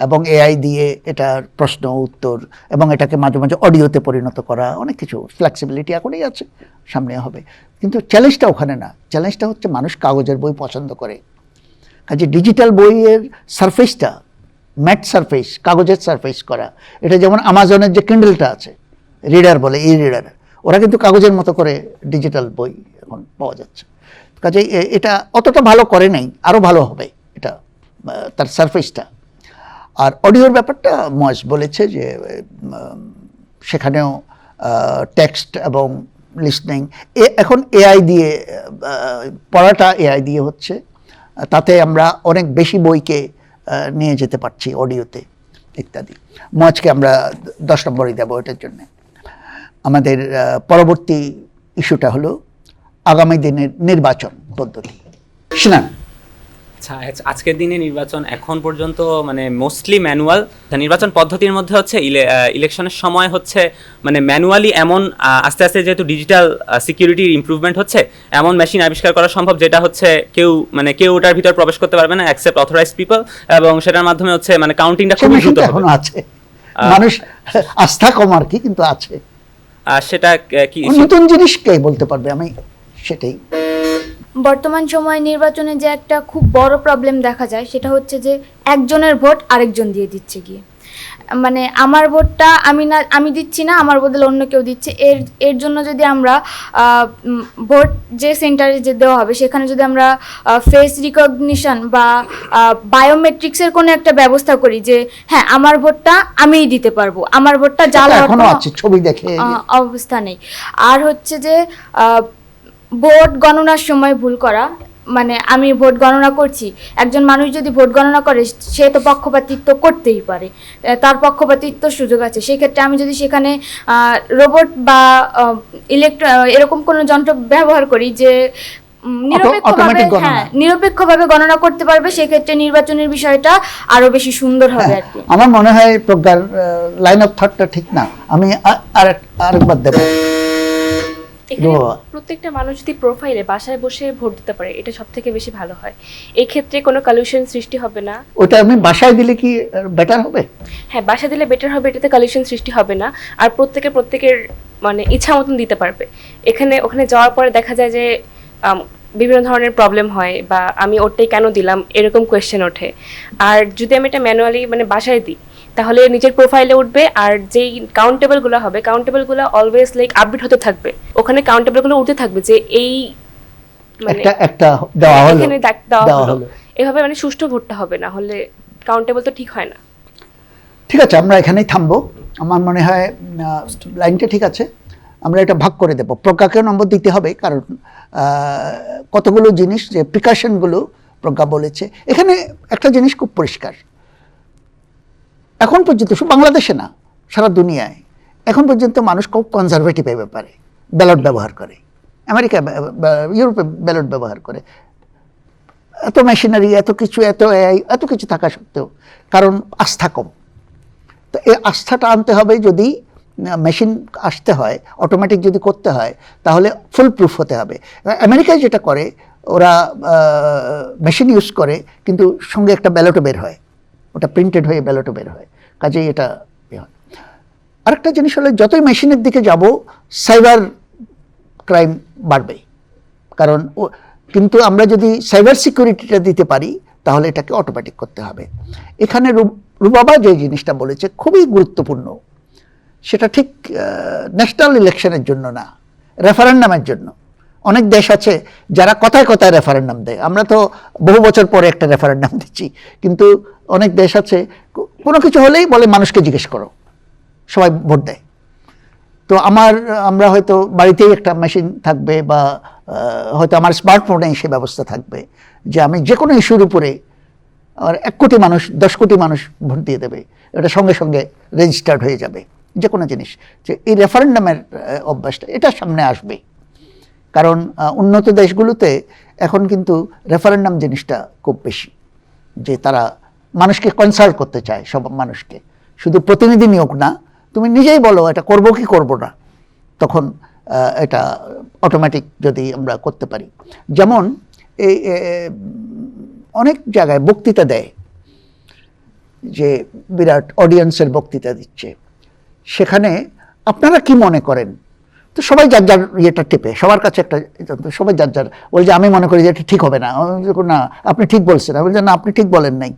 এবং এআই দিয়ে এটার প্রশ্ন উত্তর এবং এটাকে মাঝে মাঝে অডিওতে পরিণত করা, অনেক কিছু ফ্লেক্সিবিলিটি এখনই আছে, সামনে হবে। কিন্তু চ্যালেঞ্জটা ওখানে না, চ্যালেঞ্জটা হচ্ছে মানুষ কাগজের বই পছন্দ করে, কাজে ডিজিটাল বইয়ের সারফেসটা ম্যাট সারফেস, কাগজের সারফেস করা। এটা যেমন আমাজনের যে কিন্ডলটা আছে, রিডার বলে, ই রিডার, ওরা কিন্তু কাগজের মতো করে ডিজিটাল বই এখন পাওয়া যাচ্ছে। কাজে এটা অতটা ভালো করে নাই, আরও ভালো হবে এটা তার সারফেসটা। আর অডিওর ব্যাপারটা মজ বলেছে যে সেখানেও টেক্সট এবং লিসনিং, এখন এআই দিয়ে পড়াটা এআই দিয়ে হচ্ছে, তাতে আমরা অনেক বেশি বইকে নিয়ে যেতে পারছি অডিওতে ইত্যাদি। মজকে আমরা 10 নম্বরই দেবো এটার জন্যে। আমাদের পরবর্তী ইস্যুটা হলো আগামী দিনের নির্বাচন পদ্ধতি। শোনান। আচ্ছা, আজকের দিনে নির্বাচন এখন পর্যন্ত মানে মোস্টলি ম্যানুয়াল। নির্বাচন পদ্ধতির মধ্যে হচ্ছে ইলেকশনের সময় হচ্ছে মানে ম্যানুয়ালি এমন আস্তে আস্তে যেহেতু ডিজিটাল সিকিউরিটির ইমপ্রুভমেন্ট হচ্ছে, এমন মেশিন আবিষ্কার করা সম্ভব যেটা হচ্ছে কেউ ওটার ভিতর প্রবেশ করতে পারবে না এক্সেপ্ট অথরাইজড পিপল, এবং সেটার মাধ্যমে হচ্ছে মানে কাউন্টিংটা খুব দ্রুত হবে। এখনো আছে, মানুষ আস্থা কম আর কি, কিন্তু আছে। সেটা কি নতুন জিনিস কে বলতে পারবে, আমি সেটাই। বর্তমান সময়ে নির্বাচনে যে একটা খুব বড় প্রবলেম দেখা যায় সেটা হচ্ছে যে একজনের ভোট আরেকজন দিয়ে দিচ্ছে গিয়ে, মানে আমার ভোটটা আমি দিচ্ছি না, আমার বদলে অন্য কেউ দিচ্ছে। এর জন্য যদি আমরা ভোট যে সেন্টারে যে দেওয়া হবে সেখানে যদি আমরা ফেস রিকগনিশন বা বায়োমেট্রিক্সের কোনো একটা ব্যবস্থা করি যে হ্যাঁ আমার ভোটটা আমিই দিতে পারবো, আমার ভোটটা জাল এখনো আছে, ছবি দেখে অবস্থা নেই। আর হচ্ছে যে ভোট গণনার সময় ভুল করা, মানে আমি ভোট গণনা করছি, একজন মানুষ যদি ভোট গণনা করে সে তো পক্ষপাতিত্ব করতেই পারে, তার পক্ষপাতিত্ব সুযোগ আছে। সেক্ষেত্রে আমি যদি সেখানে রোবট বা এরকম কোনো যন্ত্র ব্যবহার করি যে নিরপেক্ষভাবে গণনা করতে পারবে, সেক্ষেত্রে নির্বাচনের বিষয়টা আরো বেশি সুন্দর হবে আর কি। আমার মনে হয় প্রজ্ঞার লাইন অফ থটটা ঠিক না, আমি আরেকবার দেবো। এখানে প্রত্যেকটা মানুষ যদি প্রোফাইলে বাসায় বসে ভোট দিতে পারে, এটা সব থেকে বেশি ভালো হয়। এই ক্ষেত্রে কোনো কালেকশন সৃষ্টি হবে না। ওটা আমি বাসায় দিলে কি বেটার হবে? হ্যাঁ, বাসায় দিলে বেটার হবে, এটাতে কালেকশন সৃষ্টি হবে না। আর প্রত্যেকের মানে ইচ্ছা মতন দিতে পারবে। ওখানে যাওয়ার পরে দেখা যায় যে বিভিন্ন ধরনের প্রবলেম হয়, বা আমি ওটাই কেন দিলাম এরকম কোয়েশ্চেন ওঠে। আর যদি আমি এটা ম্যানুয়ালি মানে বাসায় দিই তাহলে নিজের প্রোফাইলে উঠবে, আর যেই কাউন্টেবলগুলো হবে কাউন্টেবলগুলো অলওয়েজ লাইক আপডেট হতে থাকবে, ওখানে কাউন্টেবলগুলো উঠতে থাকবে যে এই মানে একটা দেওয়া হলো, এখানে দেওয়া হলো। এভাবে মানে সুষ্ঠু ভোটটা হবে, না হলে কাউন্টেবল তো ঠিক হয় না। ঠিক আছে, আমরা এখানেই থামবো। আমার মনে হয় লাইনটা ঠিক আছে, আমরা এটা ভাগ করে দেবো। প্রজ্ঞাকেও নম্বর দিতে হবে, কারণ কতগুলো জিনিস যে প্রিকশনগুলো প্রজ্ঞা বলেছে। এখানে একটা জিনিস খুব পরিষ্কার, এখন পর্যন্ত শুধু বাংলাদেশে না, সারা দুনিয়ায় এখন পর্যন্ত মানুষ খুব কনজারভেটিভ এই ব্যাপারে ব্যালট ব্যবহার করে। আমেরিকা, ইউরোপে ব্যালট ব্যবহার করে, এত মেশিনারি, এত কিছু, এত কিছু থাকা সত্ত্বেও, কারণ আস্থা কম। তো এই আস্থাটা আনতে হবে, যদি মেশিন আসতে হয়, অটোমেটিক যদি করতে হয়, তাহলে ফুল প্রুফ হতে হবে। আমেরিকায় যেটা করে, ওরা মেশিন ইউজ করে, কিন্তু সঙ্গে একটা ব্যালটও বের হয়, ওটা প্রিন্টেড হয়ে ব্যালটও বের হয়, কাজেই এটা হয়। আরেকটা জিনিস হলো, যতই মেশিনের দিকে যাব সাইবার ক্রাইম বাড়বে, কারণ কিন্তু আমরা যদি সাইবার সিকিউরিটিটা দিতে পারি তাহলে এটাকে অটোমেটিক করতে হবে। এখানে রুবাবা যে জিনিসটা বলেছে খুবই গুরুত্বপূর্ণ, সেটা ঠিক ন্যাশনাল ইলেকশনের জন্য না, রেফারেন্ডামের জন্য। অনেক দেশ আছে যারা কথায় কথায় রেফারেন্ডাম দেয়, আমরা তো বহু বছর পরে একটা রেফারেন্ডাম দিচ্ছি, কিন্তু অনেক দেশ আছে কোনো কিছু হলেই বলে মানুষকে জিজ্ঞেস করো, সবাই ভোট দেয়। তো আমরা হয়তো বাড়িতেই একটা মেশিন থাকবে, বা হয়তো আমার স্মার্টফোনেই সে ব্যবস্থা থাকবে যে আমি যে কোনো ইস্যুর উপরে আর 1 কোটি মানুষ 10 কোটি মানুষ ভোট দিয়ে দেবে, এটা সঙ্গে সঙ্গে রেজিস্টার্ড হয়ে যাবে যে কোনো জিনিস। যে এই রেফারেন্ডামের অভ্যাসটা এটা সামনে আসবে, কারণ উন্নত দেশগুলোতে এখন কিন্তু রেফারেন্ডাম জিনিসটা খুব বেশি, যে তারা মানুষকে কনসাল্ট করতে চায়, সব মানুষকে, শুধু প্রতিনিধি নিয়োগ না, তুমি নিজেই বলো এটা করবো কি করবো না, তখন এটা অটোমেটিক যদি আমরা করতে পারি। যেমন এই অনেক জায়গায় বক্তৃতা দেয়, যে বিরাট অডিয়েন্সের বক্তৃতা দিচ্ছে, সেখানে আপনারা কি মনে করেন? তো সবাই যার যার ইয়েটা টেপে, সবার কাছে একটা সবাই যার যার বলে যে আমি মনে করি যে এটা ঠিক হবে না, না আপনি ঠিক বলছেন, আমি বলছি না আপনি ঠিক বলেন নাই।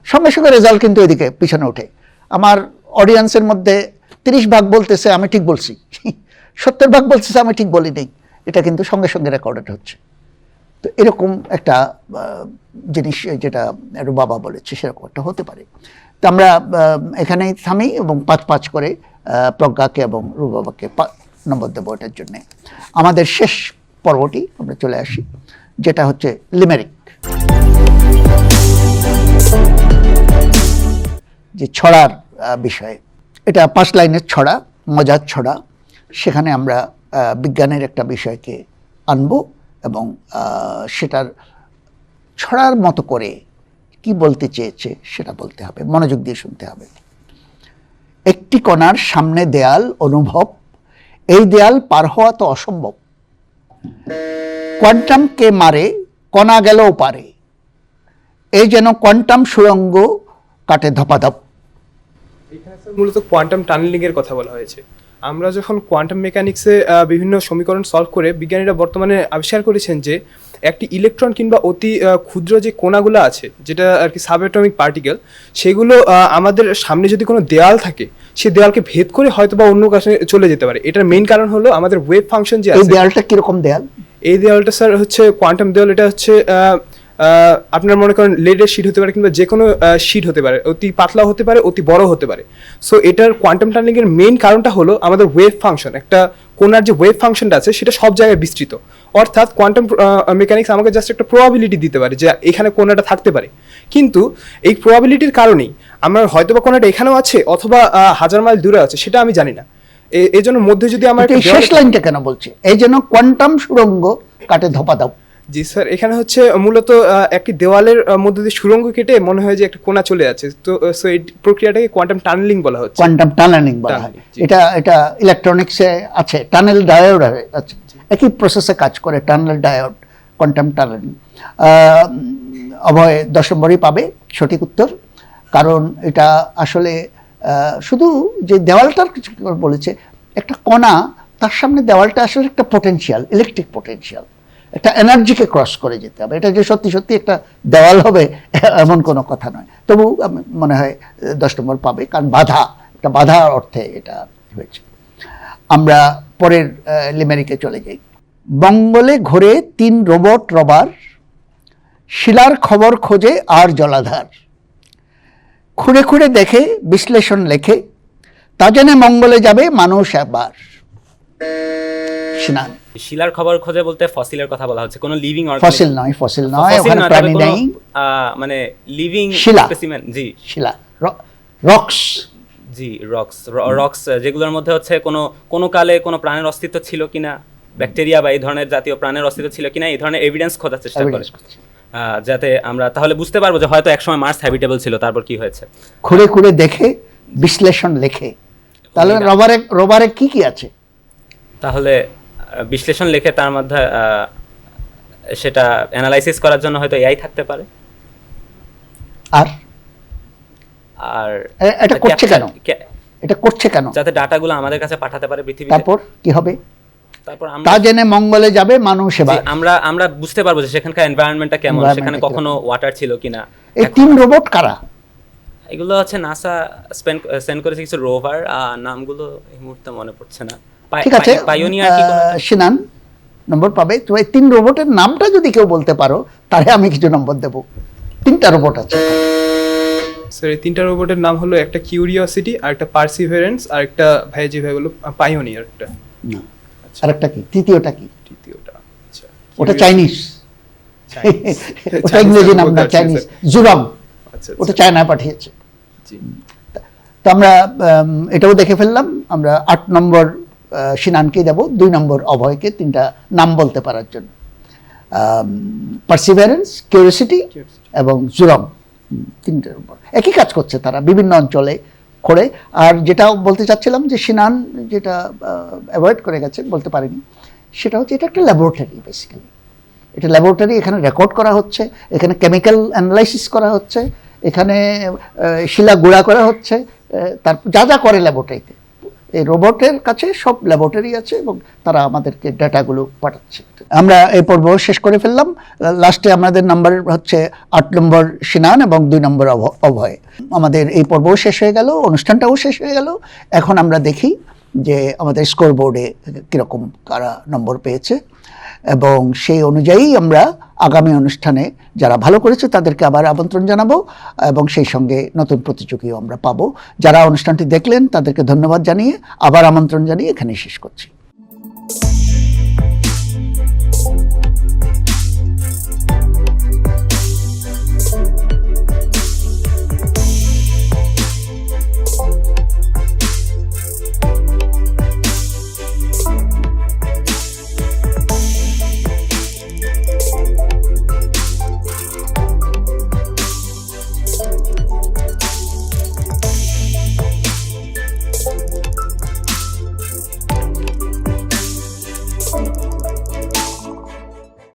সঙ্গে সঙ্গে রেজাল্ট কিন্তু এদিকে পিছনে ওঠে। আমার অডিয়েন্সের মধ্যে 30% বলতেছে আমি ঠিক বলছি, 70% বলতেছে আমি ঠিক বলি নেই, এটা কিন্তু সঙ্গে সঙ্গে রেকর্ডেড হচ্ছে। তো এরকম একটা জিনিস যেটা রুবাবা বলেছে সেরকম একটা হতে পারে। তো আমরা এখানেই থামি এবং 5-5 করে প্রজ্ঞাকে এবং রুবাবাকে নম্বর দেবো এটার জন্যে। আমাদের শেষ পর্বটি আমরা চলে আসি, যেটা হচ্ছে লিমেরিক, যে ছড়ার বিষয়ে। এটা 5 লাইনের ছড়া, মজার ছড়া। সেখানে আমরা বিজ্ঞানের একটা বিষয়কে আনবো এবং সেটার ছড়ার মতো করে কি বলতে চেয়েছে সেটা বলতে হবে, মনোযোগ দিয়ে শুনতে হবে। একটি কণার সামনে দেয়াল অনুভব, এই দেয়াল পার হওয়া তো অসম্ভব। কোয়ান্টামকে মারে কণা গেলেও পারে, এই যেন কোয়ান্টাম সুড়ঙ্গ কাটে ধপাধপ। এখানে স্যার মূলত কোয়ান্টাম টানেলিং এর কথা বলা হয়েছে। আমরা যখন কোয়ান্টাম মেকানিক্সে বিভিন্ন সমীকরণ সলভ করে বিজ্ঞানীরা বর্তমানে আবিষ্কার করেছেন যে একটি ইলেকট্রন কিংবা অতি ক্ষুদ্র যে কণাগুলো আছে, যেটা আর কি সাবঅ্যাটমিক পার্টিকেল, সেগুলো আমাদের সামনে যদি কোনো দেয়াল থাকে, সেই দেয়ালকে ভেদ করে হয়তো বা অন্য কাছে চলে যেতে পারে। এটার মেইন কারণ হলো আমাদের ওয়েভ ফাংশন যে আছে। এই দেয়ালটা কিরকম দেয়াল? এই দেয়ালটা স্যার হচ্ছে কোয়ান্টাম দেয়াল। এটা হচ্ছে আপনার মনে করেন লেডের শিট হতে পারে, কিংবা যে কোনো শিট হতে পারে, অতি পাতলা হতে পারে, অতি বড় হতে পারে। সো এটার কোয়ান্টাম টানেলিং এর মেইন কারণটা হলো আমাদের ওয়েভ ফাংশন, একটা কোণার যে ওয়েভ ফাংশনটা আছে সেটা সব জায়গায় বিস্তৃত। অর্থাৎ কোয়ান্টাম মেকানিক্স আমাকে জাস্ট একটা প্রবাবিলিটি দিতে পারে যে এখানে কোণাটা থাকতে পারে, কিন্তু এই প্রবাবিলিটির কারণেই আমার হয়তো বা কোণাটা এখানেও আছে অথবা 1000 মাইল দূরে আছে, সেটা আমি জানি না। এই জন্য মধ্যে যদি আমার শেষ লাইনটা কেন বলছে এই যেন কোয়ান্টাম সুড়ঙ্গ কাটে ধপাধপ? জি স্যার, এখানে হচ্ছে মূলত একটি দেওয়ালের মধ্যে দিয়ে সুড়ঙ্গ কেটে মনে হয় যে একটা কোণা চলে যাচ্ছে। তো সো এই প্রক্রিয়াটাকে কোয়ান্টাম টানেলিং বলা হচ্ছে। কোয়ান্টাম টানেলিং বলা হয়। এটা ইলেকট্রনিক্সে আছে, টানেল ডায়োড আছে, একই প্রসেসে কাজ করে টানেল ডায়োড, কোয়ান্টাম টানেলিং। অভয় 10 নম্বরই পাবে সঠিক উত্তর, কারণ এটা আসলে শুধু যে দেওয়ালটার কিছু বলেছে, একটা কণা তার সামনে দেওয়ালটা আসলে একটা পোটেনশিয়াল, ইলেকট্রিক পোটেনশিয়াল, একটা এনার্জিকে ক্রস করে যেতে হবে। এটা যে সত্যি সত্যি একটা দেওয়াল হবে এমন কোনো কথা নয়। তবু মনে হয় 10 নম্বর পাবে, কারণ বাধা, একটা বাধার অর্থে এটা হয়েছে। আমরা পরের লিমেরিকে চলে যাই। মঙ্গলে ঘোরে 3 রোবট রবার, শিলার খবর খোঁজে আর জলাধার, খুঁড়ে খুঁড়ে দেখে বিশ্লেষণ লেখে, তা জেনে মঙ্গলে যাবে মানুষ একবার। সিনান। শিলার খবর খোঁজে বলতে ফসিলের কথা বলা হচ্ছে, কোনো লিভিং ফসিল নয়, ফসিল নয়, ওখানে প্রাণী নেই, মানে লিভিং স্পেসিমেন। জি, শিলা, রক্স। জি, রক্স যেগুলোর মধ্যে হচ্ছে কোনো কালে কোনো প্রাণের অস্তিত্ব ছিল কিনা, ব্যাকটেরিয়া বা এই ধরনের জাতীয় প্রাণের অস্তিত্ব ছিল কিনা, এই ধরনের এভিডেন্স খোঁজার চেষ্টা করে, যাতে আমরা তাহলে বুঝতে পারবো যে হয়তো একসময় মার্স হ্যাবিটেবল ছিল, তারপর কি হয়েছে। খুঁড়ে খুঁড়ে দেখে বিশ্লেষণ লেখে, তাহলে রবারে কি কি আছে? তাহলে বিশ্লেষণ লেখে, তার মধ্যে সেটা অ্যানালাইসিস করার জন্য হয়তো এআই থাকতে পারে। আর এটা করছে কেন? এটা করছে কেন? যাতে ডাটাগুলো আমাদের কাছে পাঠাতে পারে পৃথিবীতে। তারপর কি হবে? তারপর তা জেনে মঙ্গলে যাবে মানুষ এবার। আমরা বুঝতে পারবো যে সেখানকার এনভায়রনমেন্টটা কেমন, সেখানে কখনো ওয়াটার ছিল কিনা। এই 3 রোবট কারা? এগুলো হচ্ছে নাসা সেন্ড করেছে কিছু রোভার, নামগুলো এই মুহূর্তে মনে পড়ছে না। ঠিক আছে, সিনান নম্বর পাবে। তো এই 3 রোবটের নামটা যদি কেউ বলতে পারো তাহলে আমি কিছু নম্বর দেব। 3টা রোবট আছে স্যার। এই 3টা রোবটের নাম হলো একটা কিউরিওসিটি, আর একটা পারসিভারেন্স, আর একটা ভাইজি ভাই হলো পাইওনিয়ার। একটা না, আরেকটা কি? তৃতীয়টা কি? তৃতীয়টা আচ্ছা, ওটা চাইনিজ, ওটা ইংরেজি নাম না, চাইনিজ, জুরং। আচ্ছা, ওটা চায়না পাঠিয়েছে। জি, তো আমরা এটাও দেখে ফেললাম। আমরা 8 নম্বর সিনানকে দেব, 2 নম্বর অভয়কে, 3টা নাম বলতে পারার জন্য। পারসিভারেন্স, কিউরিওসিটি এবং জুরং, 3টের উপর একই কাজ করছে তারা বিভিন্ন অঞ্চলে করে। আর যেটা বলতে চাচ্ছিলাম যে সিনান যেটা অ্যাভয়েড করে গেছে, বলতে পারেনি, সেটা হচ্ছে এটা একটা ল্যাবরেটরি। বেসিক্যালি এটা ল্যাবরেটরি, এখানে রেকর্ড করা হচ্ছে, এখানে কেমিক্যাল অ্যানালাইসিস করা হচ্ছে, এখানে শিলা গুঁড়া করা হচ্ছে, তারপর যা যা করে ল্যাবরেটরিতে, এই রোবটের কাছে সব ল্যাবরেটরি আছে এবং তারা আমাদেরকে ডাটাগুলো পাঠাচ্ছে। আমরা এই পর্ব শেষ করে ফেললাম। লাস্টে আমাদের নাম্বার হচ্ছে 8 নম্বর সিনান এবং 2 নম্বর অভয়। আমাদের এই পর্বও শেষ হয়ে গেল, অনুষ্ঠানটাও শেষ হয়ে গেল। এখন আমরা দেখি যে আমাদের স্কোর বোর্ডে কীরকম কারা নম্বর পেয়েছে, এবং সেই অনুযায়ী আমরা আগামী অনুষ্ঠানে যারা ভালো করেছে তাদেরকে আবার আমন্ত্রণ জানাবো, এবং সেই সঙ্গে নতুন প্রতিযোগীও আমরা পাবো। যারা অনুষ্ঠানটি দেখলেন তাদেরকে ধন্যবাদ জানিয়ে আবার আমন্ত্রণ জানিয়ে এখানেই শেষ করছি।